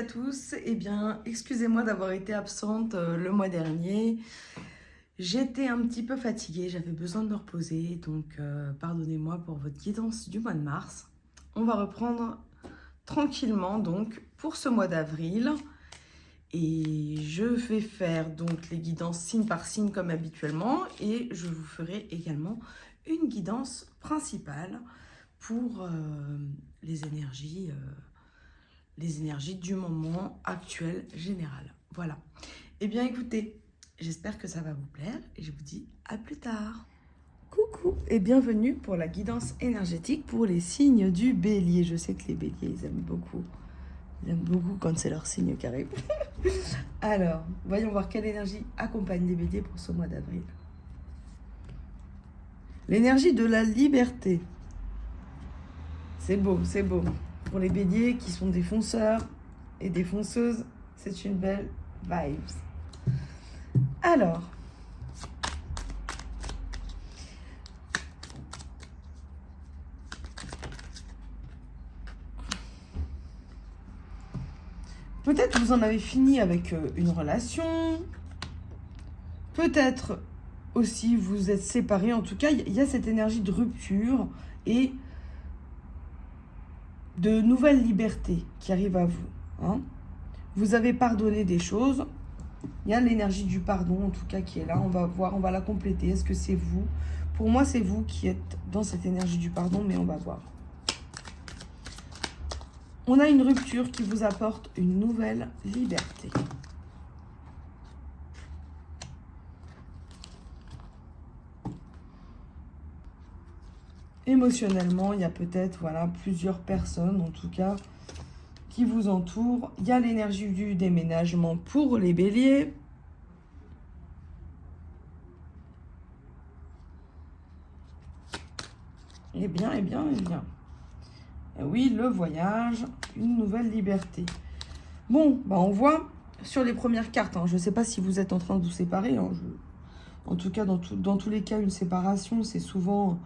à tous. Eh bien, excusez-moi d'avoir été absente le mois dernier. J'étais un petit peu fatiguée, j'avais besoin de me reposer, donc pardonnez-moi pour votre guidance du mois de mars. On va reprendre tranquillement donc pour ce mois d'avril. Et je vais faire donc les guidances signe par signe comme habituellement et je vous ferai également une guidance principale pour les énergies du moment actuel général. Voilà. Eh bien écoutez, j'espère que ça va vous plaire et je vous dis à plus tard. Coucou et bienvenue pour la guidance énergétique pour les signes du bélier. Je sais que les béliers, ils aiment beaucoup. Ils aiment beaucoup quand c'est leur signe qui arrive. Alors, voyons voir quelle énergie accompagne les béliers pour ce mois d'avril. L'énergie de la liberté. C'est beau, c'est beau. Pour les béliers qui sont des fonceurs et des fonceuses, c'est une belle vibes. Alors, peut-être vous en avez fini avec une relation, peut-être aussi vous êtes séparés. En tout cas, il y a cette énergie de rupture et de nouvelles libertés qui arrivent à vous. Hein. Vous avez pardonné des choses. Il y a l'énergie du pardon, en tout cas, qui est là. On va voir, on va la compléter. Est-ce que c'est vous? Pour moi, c'est vous qui êtes dans cette énergie du pardon, mais on va voir. On a une rupture qui vous apporte une nouvelle liberté. Émotionnellement, il y a peut-être plusieurs personnes, en tout cas, qui vous entourent. Il y a l'énergie du déménagement pour les béliers. Eh bien. Et oui, le voyage, une nouvelle liberté. Bon, on voit sur les premières cartes, je ne sais pas si vous êtes en train de vous séparer. En tout cas, dans tous les cas, une séparation, c'est souvent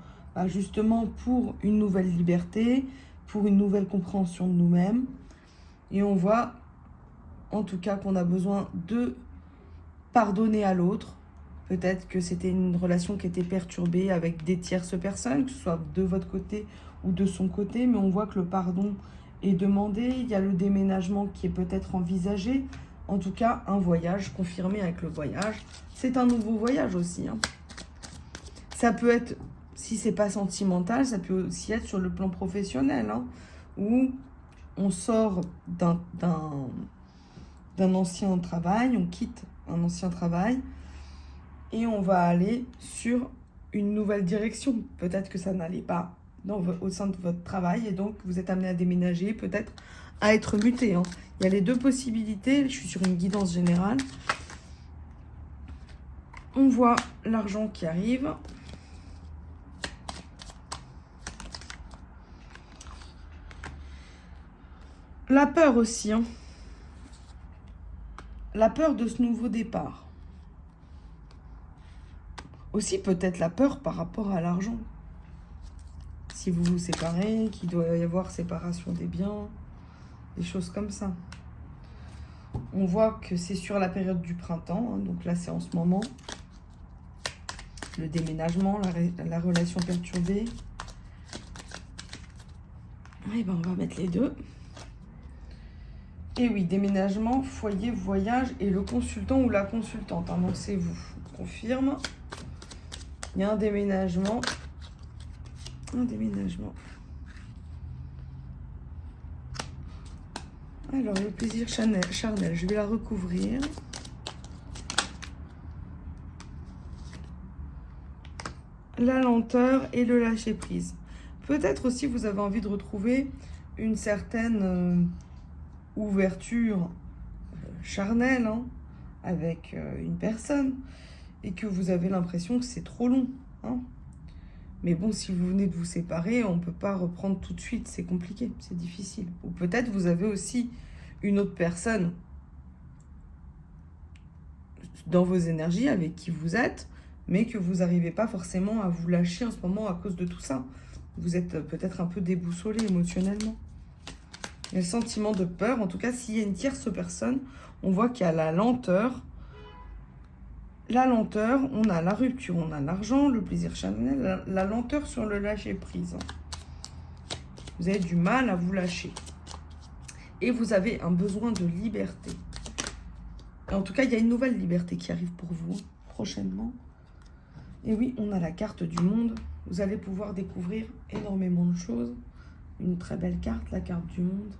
justement pour une nouvelle liberté, pour une nouvelle compréhension de nous-mêmes. Et on voit, en tout cas, qu'on a besoin de pardonner à l'autre. Peut-être que c'était une relation qui était perturbée avec des tierces personnes, que ce soit de votre côté ou de son côté. Mais on voit que le pardon est demandé. Il y a le déménagement qui est peut-être envisagé. En tout cas, un voyage confirmé avec le voyage. C'est un nouveau voyage aussi. Ça peut être, si c'est pas sentimental, ça peut aussi être sur le plan professionnel, où on sort d'un ancien travail, on quitte un ancien travail et on va aller sur une nouvelle direction. Peut-être que ça n'allait pas au sein de votre travail et donc vous êtes amené à déménager, peut-être à être muté. Il y a les deux possibilités. Je suis sur une guidance générale. On voit l'argent qui arrive. La peur aussi. La peur de ce nouveau départ. Aussi peut-être la peur par rapport à l'argent. Si vous vous séparez, qu'il doit y avoir séparation des biens, des choses comme ça. On voit que c'est sur la période du printemps, donc là c'est en ce moment. Le déménagement, la relation perturbée. Et on va mettre les deux. Et oui, déménagement, foyer, voyage et le consultant ou la consultante. Donc c'est vous. Je confirme. Il y a un déménagement. Alors, le plaisir charnel, je vais la recouvrir. La lenteur et le lâcher prise. Peut-être aussi vous avez envie de retrouver une certaine ouverture charnelle avec une personne et que vous avez l'impression que c'est trop long. Mais bon, si vous venez de vous séparer, on ne peut pas reprendre tout de suite. C'est compliqué, c'est difficile. Ou peut-être vous avez aussi une autre personne dans vos énergies avec qui vous êtes, mais que vous n'arrivez pas forcément à vous lâcher en ce moment à cause de tout ça. Vous êtes peut-être un peu déboussolé émotionnellement. Le sentiment de peur, en tout cas, s'il y a une tierce personne, on voit qu'il y a la lenteur. La lenteur, on a la rupture, on a l'argent, le plaisir charnel, la lenteur sur le lâcher-prise. Vous avez du mal à vous lâcher. Et vous avez un besoin de liberté. Et en tout cas, il y a une nouvelle liberté qui arrive pour vous prochainement. Et oui, on a la carte du monde. Vous allez pouvoir découvrir énormément de choses. Une très belle carte, la carte du monde.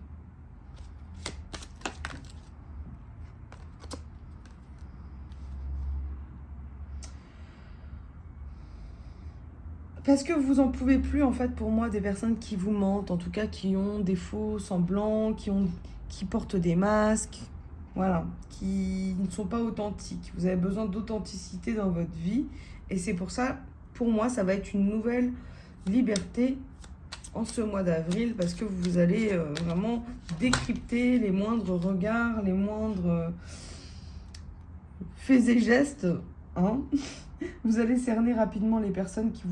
Parce que vous en pouvez plus, en fait, pour moi, des personnes qui vous mentent, en tout cas, qui ont des faux semblants, qui portent des masques, voilà, qui ne sont pas authentiques. Vous avez besoin d'authenticité dans votre vie. Et c'est pour ça, pour moi, ça va être une nouvelle liberté en ce mois d'avril, parce que vous allez vraiment décrypter les moindres regards, les moindres faits et gestes. Hein. Vous allez cerner rapidement les personnes qui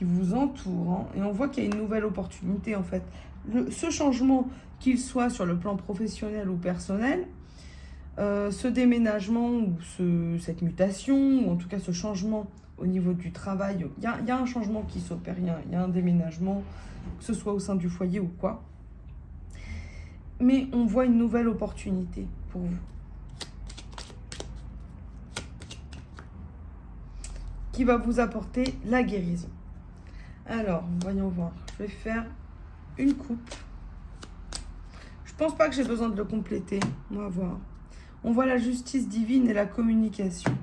vous entourent. Hein. Et on voit qu'il y a une nouvelle opportunité, en fait. Ce changement, qu'il soit sur le plan professionnel ou personnel, ce déménagement ou cette mutation, ou en tout cas ce changement au niveau du travail, il y a un changement qui s'opère, il y a un déménagement, que ce soit au sein du foyer ou quoi. Mais on voit une nouvelle opportunité pour vous. Qui va vous apporter la guérison. Alors, voyons voir. Je vais faire une coupe. Je pense pas que j'ai besoin de le compléter. On va voir. On voit la justice divine et la communication.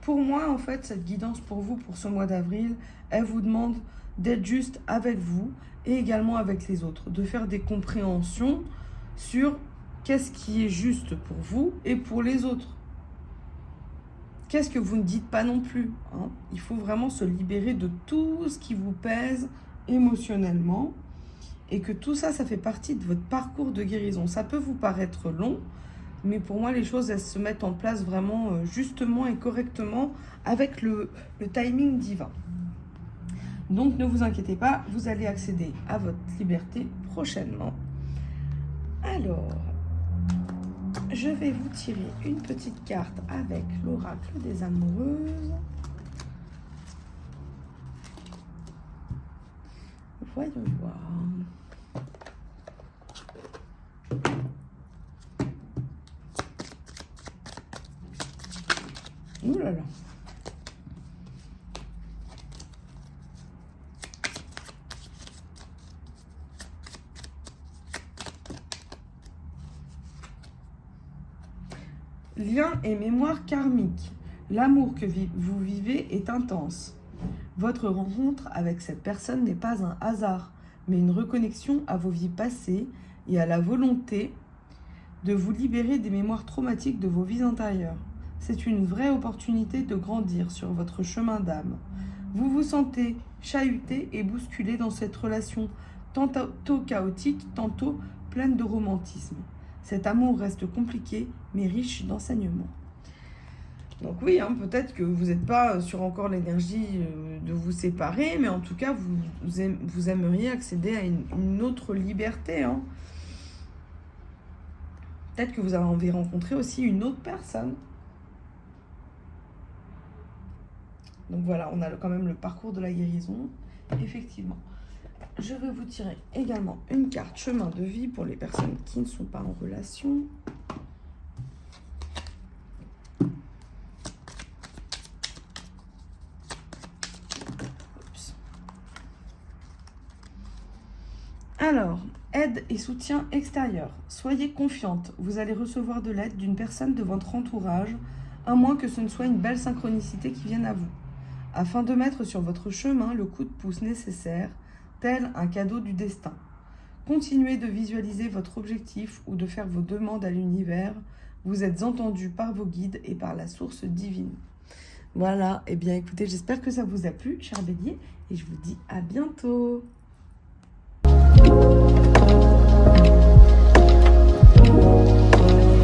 Pour moi, en fait, cette guidance pour vous, pour ce mois d'avril, elle vous demande d'être juste avec vous et également avec les autres. De faire des compréhensions sur qu'est-ce qui est juste pour vous et pour les autres. Qu'est-ce que vous ne dites pas non plus, hein? Il faut vraiment se libérer de tout ce qui vous pèse émotionnellement et que tout ça, ça fait partie de votre parcours de guérison. Ça peut vous paraître long, mais pour moi, les choses, elles se mettent en place vraiment justement et correctement avec le timing divin. Donc, ne vous inquiétez pas, vous allez accéder à votre liberté prochainement. Alors, je vais vous tirer une petite carte avec l'oracle des amoureuses. Voyons voir. Ouh là là. Lien et mémoire karmique. L'amour que vous vivez est intense. Votre rencontre avec cette personne n'est pas un hasard, mais une reconnexion à vos vies passées et à la volonté de vous libérer des mémoires traumatiques de vos vies antérieures. C'est une vraie opportunité de grandir sur votre chemin d'âme. Vous vous sentez chahuté et bousculé dans cette relation tantôt chaotique, tantôt pleine de romantisme. Cet amour reste compliqué, mais riche d'enseignements. Donc oui, hein, peut-être que vous n'êtes pas sur encore l'énergie de vous séparer, mais en tout cas, vous aimeriez accéder à une autre liberté. Hein. Peut-être que vous avez rencontré aussi une autre personne. Donc voilà, on a quand même le parcours de la guérison, effectivement. Je vais vous tirer également une carte chemin de vie pour les personnes qui ne sont pas en relation. Oups. Alors, aide et soutien extérieur. Soyez confiante, vous allez recevoir de l'aide d'une personne de votre entourage, à moins que ce ne soit une belle synchronicité qui vienne à vous. Afin de mettre sur votre chemin le coup de pouce nécessaire, tel un cadeau du destin. Continuez de visualiser votre objectif ou de faire vos demandes à l'univers. Vous êtes entendu par vos guides et par la source divine. Voilà, et bien écoutez, j'espère que ça vous a plu, chers béliers, et je vous dis à bientôt.